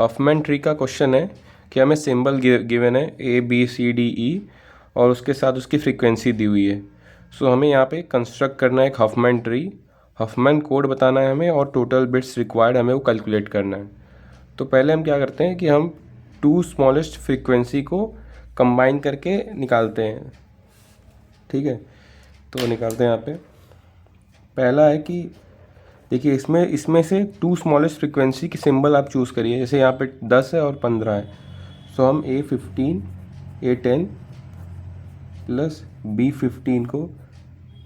Hoffmann tree का question है कि हमें सिंबल गिवन है ABCDE और उसके साथ उसकी फ्रीक्वेंसी दी हुई है। सो हमें यहाँ पे कंस्ट्रक्ट करना है एक हॉफमैन ट्री, हॉफमैन कोड बताना है हमें और टोटल बिट्स रिक्वायर्ड हमें वो कैलकुलेट करना है। तो पहले हम क्या करते हैं कि हम टू स्मॉलेस्ट फ्रीक्वेंसी को कंबाइन करके निकालते हैं। ठीक है, तो निकालते हैं यहाँ पे। पहला है कि देखिए इसमें से टू स्मॉलेस्ट फ्रीक्वेंसी की सिंबल आप चूज़ करिए। जैसे यहाँ पे 10 है और 15 है, सो हम A15 A10 प्लस B15 को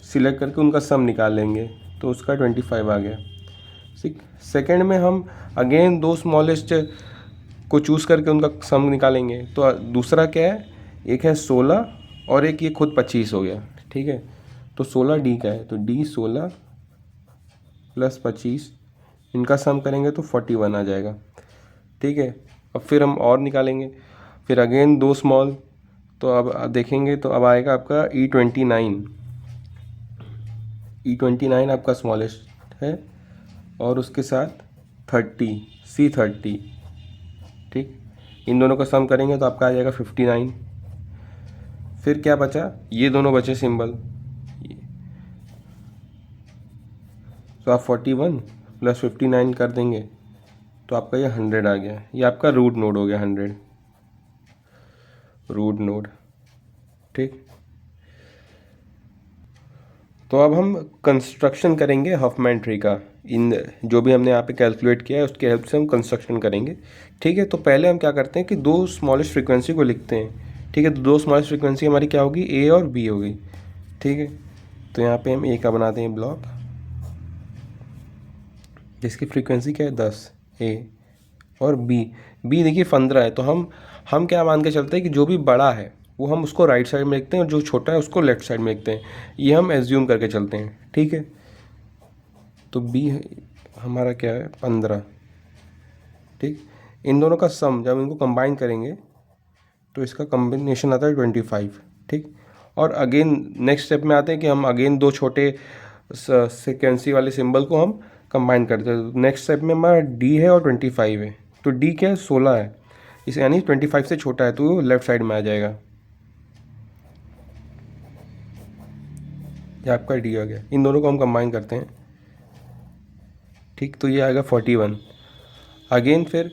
सिलेक्ट करके उनका सम निकाल लेंगे, तो उसका 25 आ गया। सेकेंड में हम अगेन दो स्मॉलेस्ट को चूज़ करके उनका सम निकालेंगे। तो दूसरा क्या है, एक है 16 और एक ये खुद 25 हो गया। ठीक है, तो 16 D का है, तो D 16 प्लस 25 इनका सम करेंगे तो 41 आ जाएगा। ठीक है, अब फिर हम और निकालेंगे, फिर अगेन दो स्मॉल, तो अब देखेंगे तो अब आएगा आपका E29 आपका स्मॉलेस्ट है और उसके साथ 30 C30। ठीक, इन दोनों का सम करेंगे तो आपका आ जाएगा 59। फिर क्या बचा, ये दोनों बचे सिंबल, तो आप 41 प्लस 59 कर देंगे तो आपका ये 100 आ गया। ये आपका रूट नोड हो गया, 100 रूट नोड। ठीक, तो अब हम कंस्ट्रक्शन करेंगे हॉफमैन ट्री का। इन जो भी हमने यहाँ पे कैलकुलेट किया है उसके हेल्प से हम कंस्ट्रक्शन करेंगे। ठीक है, तो पहले हम क्या करते हैं कि दो स्मॉलेस्ट फ्रीक्वेंसी को लिखते हैं। ठीक है, तो दो स्मॉलेस्ट फ्रीक्वेंसी हमारी क्या होगी, A और B हो गई। ठीक है, तो यहाँ पे हम A का बनाते हैं ब्लॉक, जिसकी फ्रीक्वेंसी क्या है 10 A, और B देखिए 15 है। तो हम क्या मान के चलते हैं कि जो भी बड़ा है वो हम उसको राइट साइड में लिखते हैं और जो छोटा है उसको लेफ्ट साइड में लिखते हैं, ये हम एज्यूम करके चलते हैं। ठीक है, तो B हमारा क्या है 15। ठीक, इन दोनों का सम जब इनको कंबाइन करेंगे तो इसका कॉम्बिनेशन आता है 25। ठीक, और अगेन नेक्स्ट स्टेप में आते हैं कि हम अगेन दो छोटे सीक्वेंसी वाले सिंबल को हम कंबाइन करते हैं। नेक्स्ट स्टेप में हमारा D है और 25 है, तो D क्या है 16 है, इस यानी 25 से छोटा है तो वो लेफ्ट साइड में आ जाएगा। ये आपका D आ गया, इन दोनों को हम कंबाइन करते हैं। ठीक, तो ये आएगा 41। अगेन फिर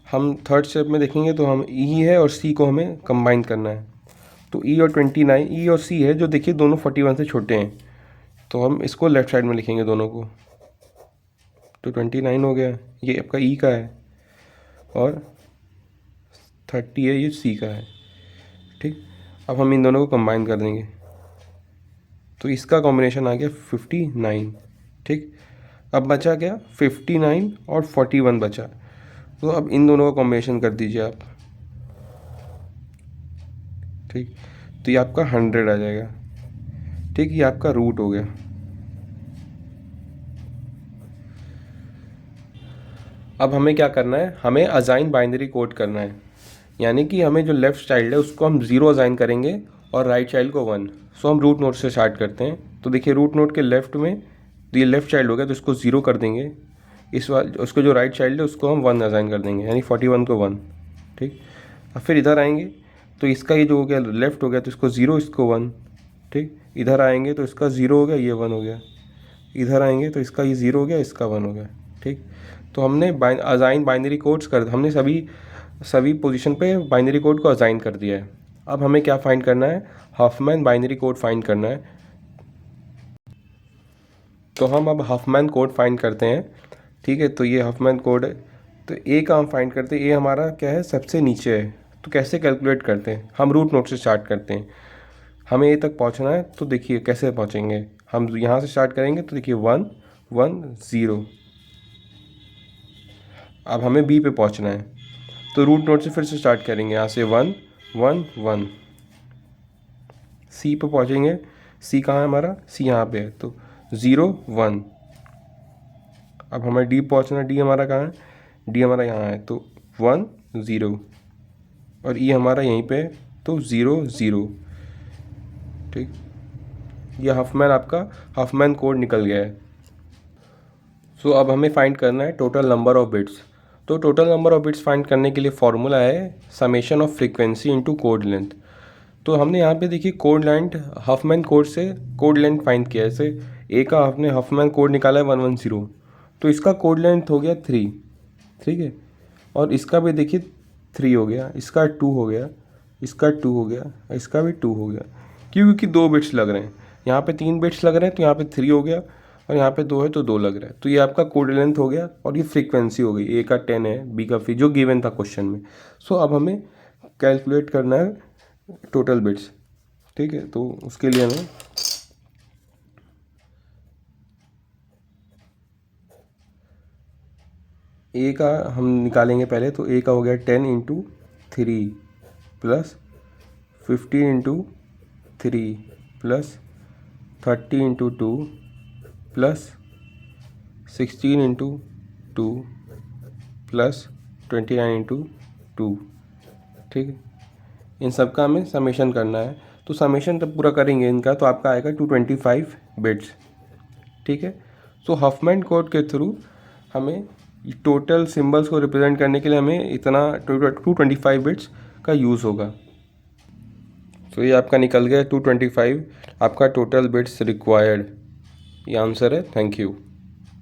हम थर्ड स्टेप में देखेंगे तो हम E है और C को हमें कंबाइन करना है। तो E और 29, E और C है जो देखिए दोनों 41 से छोटे हैं, तो हम इसको लेफ्ट साइड में लिखेंगे दोनों को, तो 29 हो गया, ये आपका E का है, और 30 है, ये C का है। ठीक, अब हम इन दोनों को कंबाइन कर देंगे तो इसका कॉम्बिनेशन आ गया 59। ठीक, अब बचा क्या 59 और 41 बचा, तो अब इन दोनों का कॉम्बिनेशन कर दीजिए आप। ठीक, तो ये आपका 100 आ जाएगा। ठीक, ये आपका रूट हो गया। अब हमें क्या करना है, हमें असाइन बाइनरी कोड करना है, यानी कि हमें जो लेफ्ट चाइल्ड है उसको हम 0 असाइन करेंगे और राइट चाइल्ड को 1। सो हम रूट नोड से स्टार्ट करते हैं। तो देखिए रूट नोड के लेफ्ट में तो ये लेफ्ट चाइल्ड हो गया, तो इसको 0 कर देंगे। इस बार उसको जो राइट चाइल्ड है उसको हम 1 असाइन कर देंगे, यानी 41 को 1। ठीक, अब फिर इधर आएंगे तो इसका ये जो हो गया लेफ्ट हो गया, तो इसको 0 इसको 1। ठीक, इधर आएंगे तो इसका 0 हो गया, ये 1 हो गया। इधर आएंगे तो इसका ये 0 हो गया, इसका 1 हो गया। ठीक, तो हमने असाइन बाइनरी कोड्स कर, हमने सभी पोजीशन पे बाइनरी कोड को असाइन कर दिया है। अब हमें क्या फाइंड करना है, हॉफमैन बाइनरी कोड फाइंड करना है। तो हम अब हॉफमैन कोड फाइंड करते हैं। ठीक है, तो ये हॉफमैन कोड है, तो ए का हम फाइंड करते हैं। ए हमारा क्या है, सबसे नीचे है। तो कैसे कैलकुलेट करते हैं, हम रूट नोड से स्टार्ट करते हैं। हमें ए तक पहुंचना है, तो देखिए कैसे पहुंचेंगे, हम यहाँ से स्टार्ट करेंगे तो देखिए 1 1 0। अब हमें बी पे पहुंचना है, तो रूट नोड से फिर से स्टार्ट करेंगे, यहाँ से 1 1 1। सी पे पहुंचेंगे, सी कहाँ है हमारा, सी यहाँ पे है, तो 0 1। अब हमें डी पहुंचना है, डी हमारा कहाँ है, डी हमारा यहाँ है, तो 1 0, और ई हमारा यहीं पे है, तो 0 0। ठीक, ये हॉफमैन कोड निकल गया है। सो अब हमें फाइंड करना है टोटल नंबर ऑफ बिट्स। तो total number of bits find करने के लिए फॉर्मूला है summation of frequency into code length. तो हमने यहाँ पे देखिए कोड लेंथ हफमैन कोड से कोड लेंथ फाइंड किया है। जैसे ए का हमने हफमैन कोड निकाला है 110, तो इसका कोड लेंथ हो गया 3, ठीक है। और इसका भी देखिए 3 हो गया, इसका 2 हो गया, इसका 2 हो गया, इसका भी 2 हो गया। क्यों? क्योंकि 2 बिट्स लग रहे हैं, यहाँ पे 3 बिट्स लग रहे हैं, तो यहाँ पे 3 हो गया, और यहाँ पे 2 है तो 2 लग रहा है। तो ये आपका कोड लेंथ हो गया और ये फ्रीक्वेंसी हो गई। ए का 10 है, बी का 3, जो गिवन था क्वेश्चन में। सो अब हमें कैलकुलेट करना है टोटल बिट्स, ठीक है। तो उसके लिए हमें ए का हम निकालेंगे पहले। तो ए का हो गया 10 into 3 plus 15 into 3 plus 30 into 2 plus 16 into 2 plus 29 into 2, ठीक है। इन सब का हमें समेशन करना है। तो समेशन जब पूरा करेंगे इनका तो आपका आएगा 225 बिट्स, ठीक है। सो हफमैन कोड के थ्रू हमें टोटल सिंबल्स को रिप्रेजेंट करने के लिए हमें इतना 225 बिट्स का यूज़ होगा। तो ये आपका निकल गया 225 आपका टोटल बिट्स रिक्वायर्ड। ये आंसर है। Thank you.